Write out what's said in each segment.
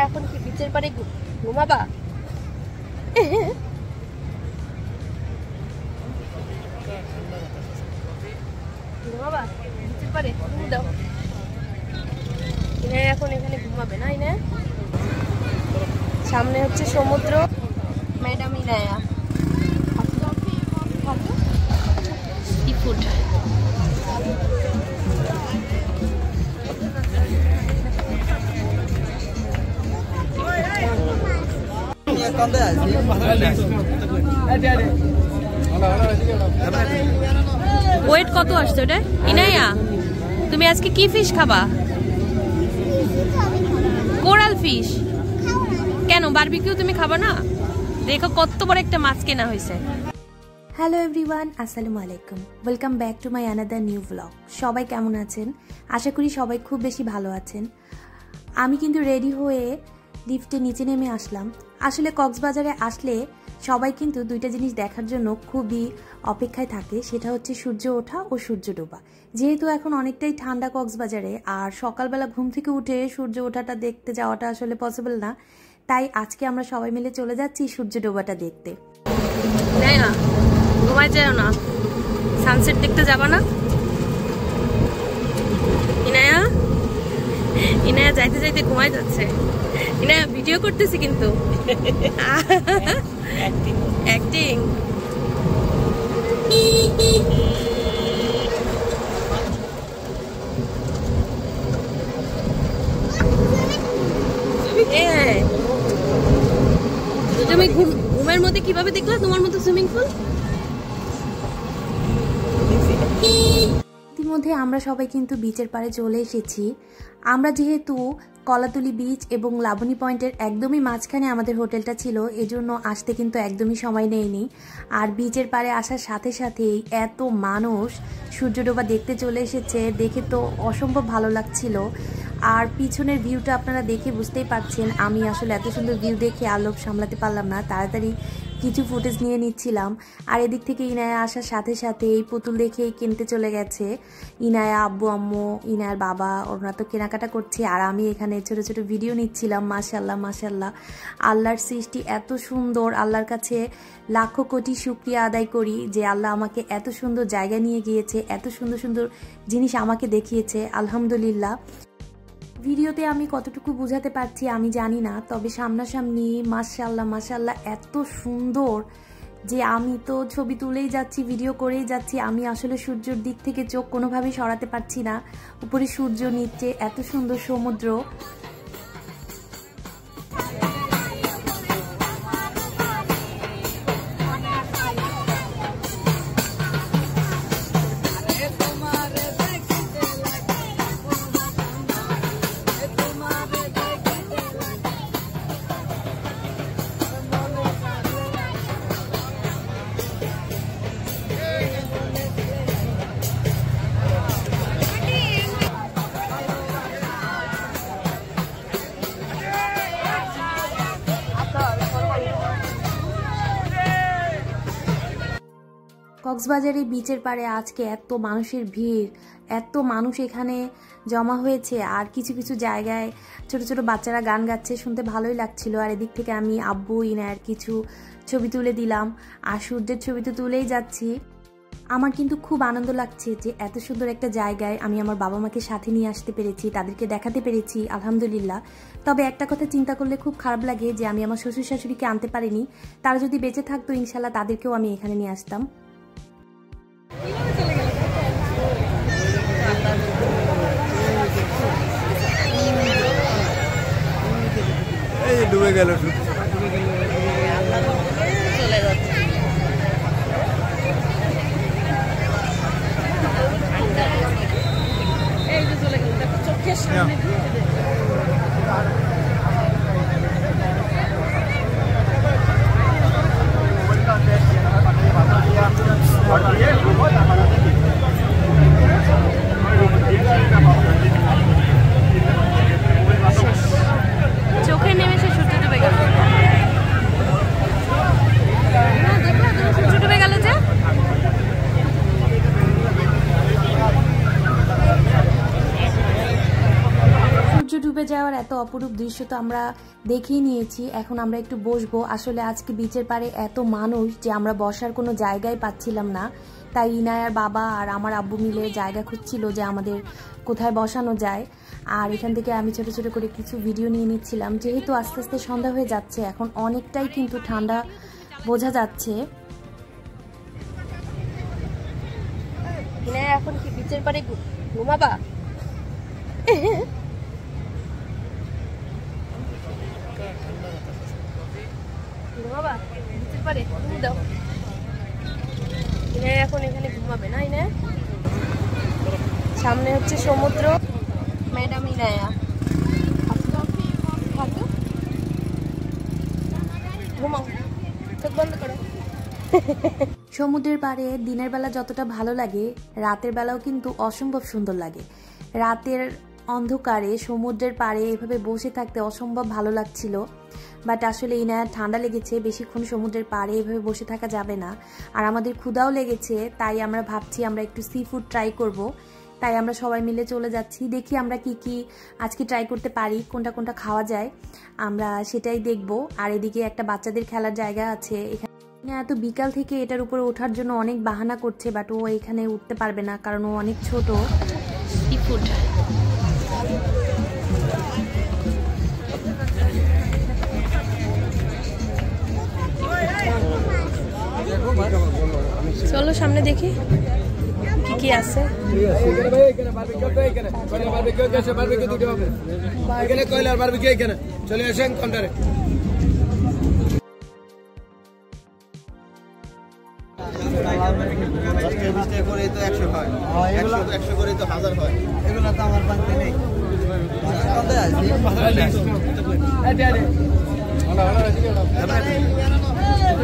এখন কি বিচের পারে ঘুমাবা? ঘুমাবা বিচের পারে? ঘুমিয়ে দাও। ইনায়া এখন এখানে ঘুমাবে না? ইনায়া সামনে হচ্ছে সমুদ্র। Madam Inaya seafood. Wait কত আসছে ওটা? ইনায়া তুমি আজকে কি ফিশ খাবা? Coral fish. কেন বারবিকিউ তুমি খাবা না? দেখো কত বড় একটা মাছ কেনা হয়েছে। হ্যালো এভরিওয়ান, আসসালামু আলাইকুম। Welcome back to my another new blog. সবাই কেমন আছেন? আশা করি সবাই খুব বেশি ভালো আছেন। আমি কিন্তু রেডি হয়ে লিফটে নিচে নেমে আসলাম। আসলে কক্সবাজারে আসলে সবাই কিন্তু দুইটা জিনিস দেখার জন্য খুবই অপেক্ষায় থাকে, সেটা হচ্ছে সূর্য ওঠা ও সূর্য ডোবা। যেহেতু এখন অনেকটাই ঠান্ডা কক্সবাজারে, আর সকালবেলা ঘুম থেকে উঠে সূর্য ওঠাটা দেখতে যাওয়াটা আসলে পসিবল না, তাই আজকে আমরা সবাই মিলে চলে যাচ্ছি সূর্য ডোবাটা দেখতে। না ঘুমাই যাও না, সানসেট দেখতে যাবা না? ইনায়া ইনায়া যাইতে যাইতে ঘুমাই যাচ্ছে। ইনায়া ভিডিও করতেছি কিন্তু অ্যাক্টিং। তুমি ঘুমের মধ্যে কিভাবে দেখলা তোমার মতো সুইমিং পুল? ইতিমধ্যে আমরা সবাই কিন্তু বিচের পাড়ে চলে এসেছি। আমরা যেহেতু কলাতলি বিচ এবং লাবণী পয়েন্টের একদমই মাঝখানে আমাদের হোটেলটা ছিল, এজন্য আসতে কিন্তু একদমই সময় নেয়নি। আর বিচের পাড়ে আসার সাথে সাথেই এত মানুষ সূর্যডোবা দেখতে চলে এসেছে, দেখে তো অসম্ভব ভালো লাগছিল। আর পিছনের ভিউটা আপনারা দেখে বুঝতেই পারছেন, আমি আসলে এত সুন্দর ভিউ দেখে আর লোভ সামলাতে পারলাম না, তাড়াতাড়ি কিছু ফুটেজ নিয়ে নিচ্ছিলাম। আর এদিক থেকে ইনায়া আসার সাথে সাথে এই পুতুল দেখেই কিনতে চলে গেছে ইনায়া, আব্বু আম্মু, ইনায়ার বাবা, ওরা তো কেনাকাটা করছে, আর আমি এখানে ছোট ছোট ভিডিও নিচ্ছিলাম। মাশাল্লাহ মাশাল্লাহ, আল্লাহর সৃষ্টি এত সুন্দর। আল্লাহর কাছে লাখো কোটি শুকরিয়া আদায় করি যে আল্লাহ আমাকে এত সুন্দর জায়গা নিয়ে গিয়েছে, এত সুন্দর সুন্দর জিনিস আমাকে দেখিয়েছে, আলহামদুলিল্লাহ। ভিডিওতে আমি কতটুকু বোঝাতে পারছি আমি জানি না, তবে সামনাসামনি মাশাল্লাহ মাশাল্লাহ এত সুন্দর যে আমি তো ছবি তুলেই যাচ্ছি, ভিডিও করেই যাচ্ছি। আমি আসলে সূর্যের দিক থেকে চোখ কোনোভাবেই সরাতে পারছি না। উপরে সূর্য, নিচে এত সুন্দর সমুদ্র। কক্সবাজারে বিচের পাড়ে আজকে এত মানুষের ভিড়, এত মানুষ এখানে জমা হয়েছে। আর কিছু কিছু জায়গায় ছোট ছোট বাচ্চারা গান গাচ্ছে, শুনতে ভালোই লাগছিল। আর এদিক থেকে আমি আব্বু ইনায়ার কিছু ছবি তুলে দিলাম, আর সূর্যের ছবি তো তুলেই যাচ্ছি। আমার কিন্তু খুব আনন্দ লাগছে যে এত সুন্দর একটা জায়গায় আমি আমার বাবা মাকে সাথে নিয়ে আসতে পেরেছি, তাদেরকে দেখাতে পেরেছি, আলহামদুলিল্লাহ। তবে একটা কথা চিন্তা করলে খুব খারাপ লাগে যে আমি আমার শ্বশুর শাশুড়িকে আনতে পারিনি। তারা যদি বেঁচে থাকতো ইনশাল্লাহ তাদেরকেও আমি এখানে নিয়ে আসতাম। ডুবে গেল চলে যাচ্ছে। এই যে চলে গেল, দেখো চোখের সামনে চোখে নেমে সে সূর্য ডুবে গেল। সূর্য ডুবে গেল যে সূর্য ডুবে যাওয়ার এত অপরূপ দৃশ্য তো আমরা দেখেই নিয়েছি। এখন আমরা একটু বসবো। আসলে আজকে বিচের পাড়ে এত মানুষ যে আমরা বসার কোনো জায়গায় পাচ্ছিলাম না, তাই ইনায়ার বাবা আর আমার আব্বু মিলে জায়গা খুঁজছিল যে আমাদের কোথায় বসানো যায়। আর এখান থেকে আমি ছোট ছোট করে কিছু ভিডিও নিয়ে নিচ্ছিলাম। যেহেতু আস্তে আস্তে সন্ধ্যা হয়ে যাচ্ছে, এখন অনেকটাই কিন্তু ঠান্ডা বোঝা যাচ্ছে। এখন কি বিচের পাড়ে ঘুমাবা? ঘুমাবা বিচের পাড়ে? ঘুম দাও। এখন এখানে ঘুমাবে না? সামনে হচ্ছে সমুদ্র। ম্যাডাম ইনায়া ঘুমাও, চোখ বন্ধ করো। সমুদ্রের পাড়ে দিনের বেলা যতটা ভালো লাগে, রাতের বেলাও কিন্তু অসম্ভব সুন্দর লাগে। রাতের অন্ধকারে সমুদ্রের পাড়ে এভাবে বসে থাকতে অসম্ভব ভালো লাগছিল। বাট আসলে ইনায়ার ঠান্ডা লেগেছে, বেশিক্ষণ সমুদ্রের পাড়ে এভাবে বসে থাকা যাবে না। আর আমাদের ক্ষুধাও লেগেছে, তাই আমরা ভাবছি আমরা একটু সি ফুড ট্রাই করব। তাই আমরা সবাই মিলে চলে যাচ্ছি। দেখি আমরা কি কি আজকে ট্রাই করতে পারি, কোনটা কোনটা খাওয়া যায় আমরা সেটাই দেখব। আর এদিকে একটা বাচ্চাদের খেলার জায়গা আছে। এখানে এত বিকাল থেকে এটার উপরে ওঠার জন্য অনেক বাহানা করছে, বাট ও এখানে উঠতে পারবে না কারণ ও অনেক ছোট। সি ফুড চলো সামনে দেখি কি কি আছে। চলে আসেন কাউন্টারে। করে তো 100 হয়, 100 করে তো 1000 হয়। এগুলো তো আমার বাংলা নেই।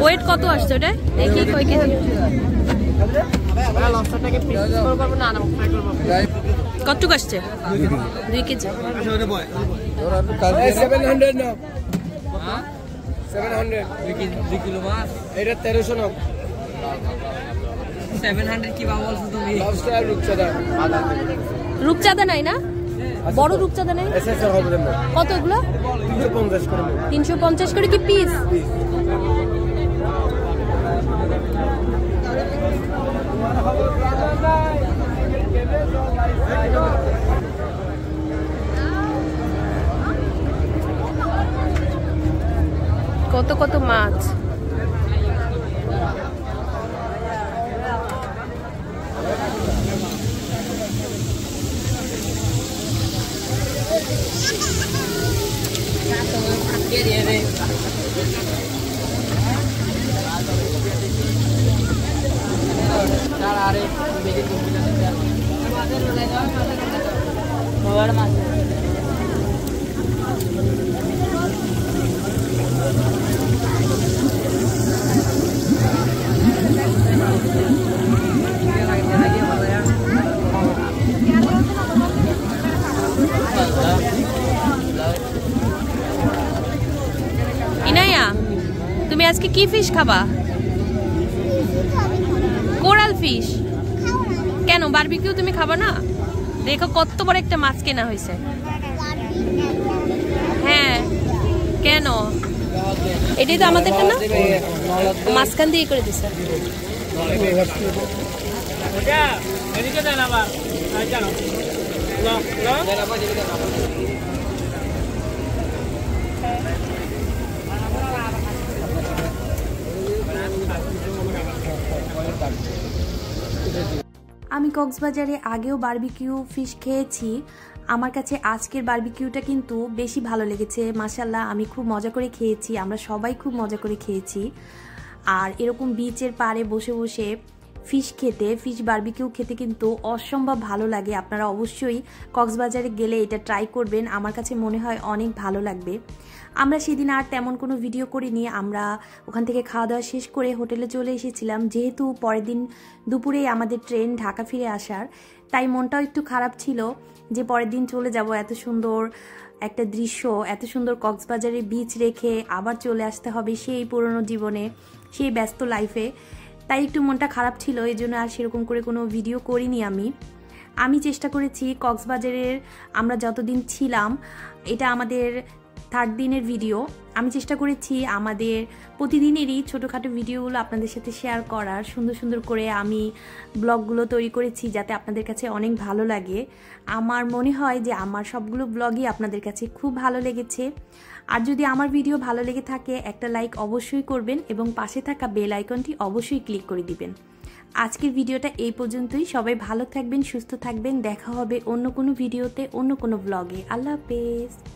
ওয়েট কত আসছে ওটা দেখি, কয় কেজি? কতটুক আসছে? 2 কেজি। 700 নাও, 700 2 কিলো মাছ। এটা 1300 নাও। 700 কি বাবা বলছো তুমি? লবস্টার রূপচাঁদা। রূপচাঁদা নাই না? বড় রূপচাঁদা নাই? এসএসআর হবে না। কত এগুলো? 350 করে। 350 করে কি পিস? কত কত মাছ। ইনায়া, তুমি আজকে কি ফিশ খাবা? Coral fish. কেন বারবিকিউ তুমি খাবা না? দেখো কত বড় একটা মাছ কেনা হয়েছে। হ্যাঁ কেন? এটাই তো আমাদেরটা না? মাঝখান দিয়ে করে দিছে। আমি কক্সবাজারে আগেও বারবিকিউ ফিশ খেয়েছি। আমার কাছে আজকের বারবিকিউটা কিন্তু বেশি ভালো লেগেছে। মাশাআল্লাহ, আমি খুব মজা করে খেয়েছি, আমরা সবাই খুব মজা করে খেয়েছি। আর এরকম বিচের পাড়ে বসে বসে ফিশ খেতে, ফিশ বারবিকিউ খেতে কিন্তু অসম্ভব ভালো লাগে। আপনারা অবশ্যই কক্সবাজারে গেলে এটা ট্রাই করবেন, আমার কাছে মনে হয় অনেক ভালো লাগবে। আমরা সেদিন আর তেমন কোনো ভিডিও করিনি। আমরা ওখান থেকে খাওয়া দাওয়া শেষ করে হোটেলে চলে এসেছিলাম। যেহেতু পরের দিন দুপুরেই আমাদের ট্রেন ঢাকা ফিরে আসার, তাই মনটাও একটু খারাপ ছিল যে পরের দিন চলে যাব। এত সুন্দর একটা দৃশ্য, এত সুন্দর কক্সবাজারে বিচ রেখে আবার চলে আসতে হবে সেই পুরনো জীবনে, সেই ব্যস্ত লাইফে। তাই একটু মনটা খারাপ ছিল, এই জন্য আর সেরকম করে কোনো ভিডিও করিনি আমি। আমি চেষ্টা করেছি কক্সবাজারের আমরা যতদিন ছিলাম, এটা আমাদের 3rd দিনের ভিডিও, আমি চেষ্টা করেছি আমাদের প্রতিদিনেরই ছোটোখাটো ভিডিওগুলো আপনাদের সাথে শেয়ার করার। সুন্দর সুন্দর করে আমি ব্লগগুলো তৈরি করেছি যাতে আপনাদের কাছে অনেক ভালো লাগে। আমার মনে হয় যে আমার সবগুলো ব্লগই আপনাদের কাছে খুব ভালো লেগেছে। আর যদি আমার ভিডিও ভালো লেগে থাকে একটা লাইক অবশ্যই করবেন এবং পাশে থাকা বেল আইকনটি অবশ্যই ক্লিক করে দিবেন। আজকের ভিডিওটা এই পর্যন্তই। সবাই ভালো থাকবেন, সুস্থ থাকবেন। দেখা হবে অন্য কোনো ভিডিওতে, অন্য কোনো ব্লগে। আল্লাহ হাফেজ।